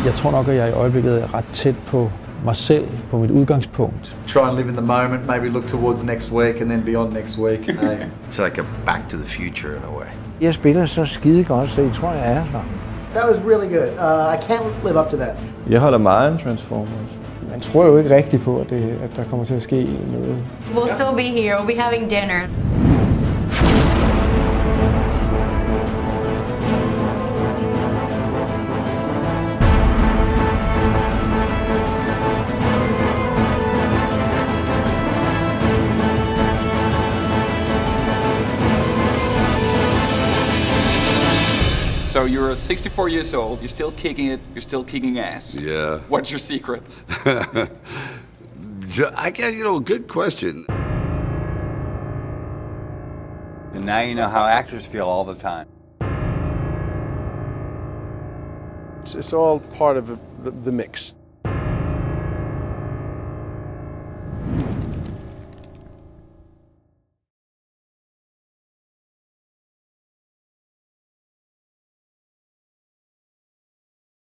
Jeg tror nok, at jeg i øjeblikket er ret tæt på mig selv, på mit udgangspunkt. Try and live in the moment, maybe look towards next week and then beyond next week. It's like a back to the future in a way. Jeg spiller så skide godt, så jeg tror, jeg er sådan. That was really good. I can't live up to that. Jeg holder meget af Transformers. Man tror jo ikke rigtigt på, at der kommer til at ske noget. We'll still be here. We'll be having dinner. So you're 64 years old, you're still kicking it, you're still kicking ass. Yeah. What's your secret? I guess, good question. And now you know how actors feel all the time. It's all part of the mix.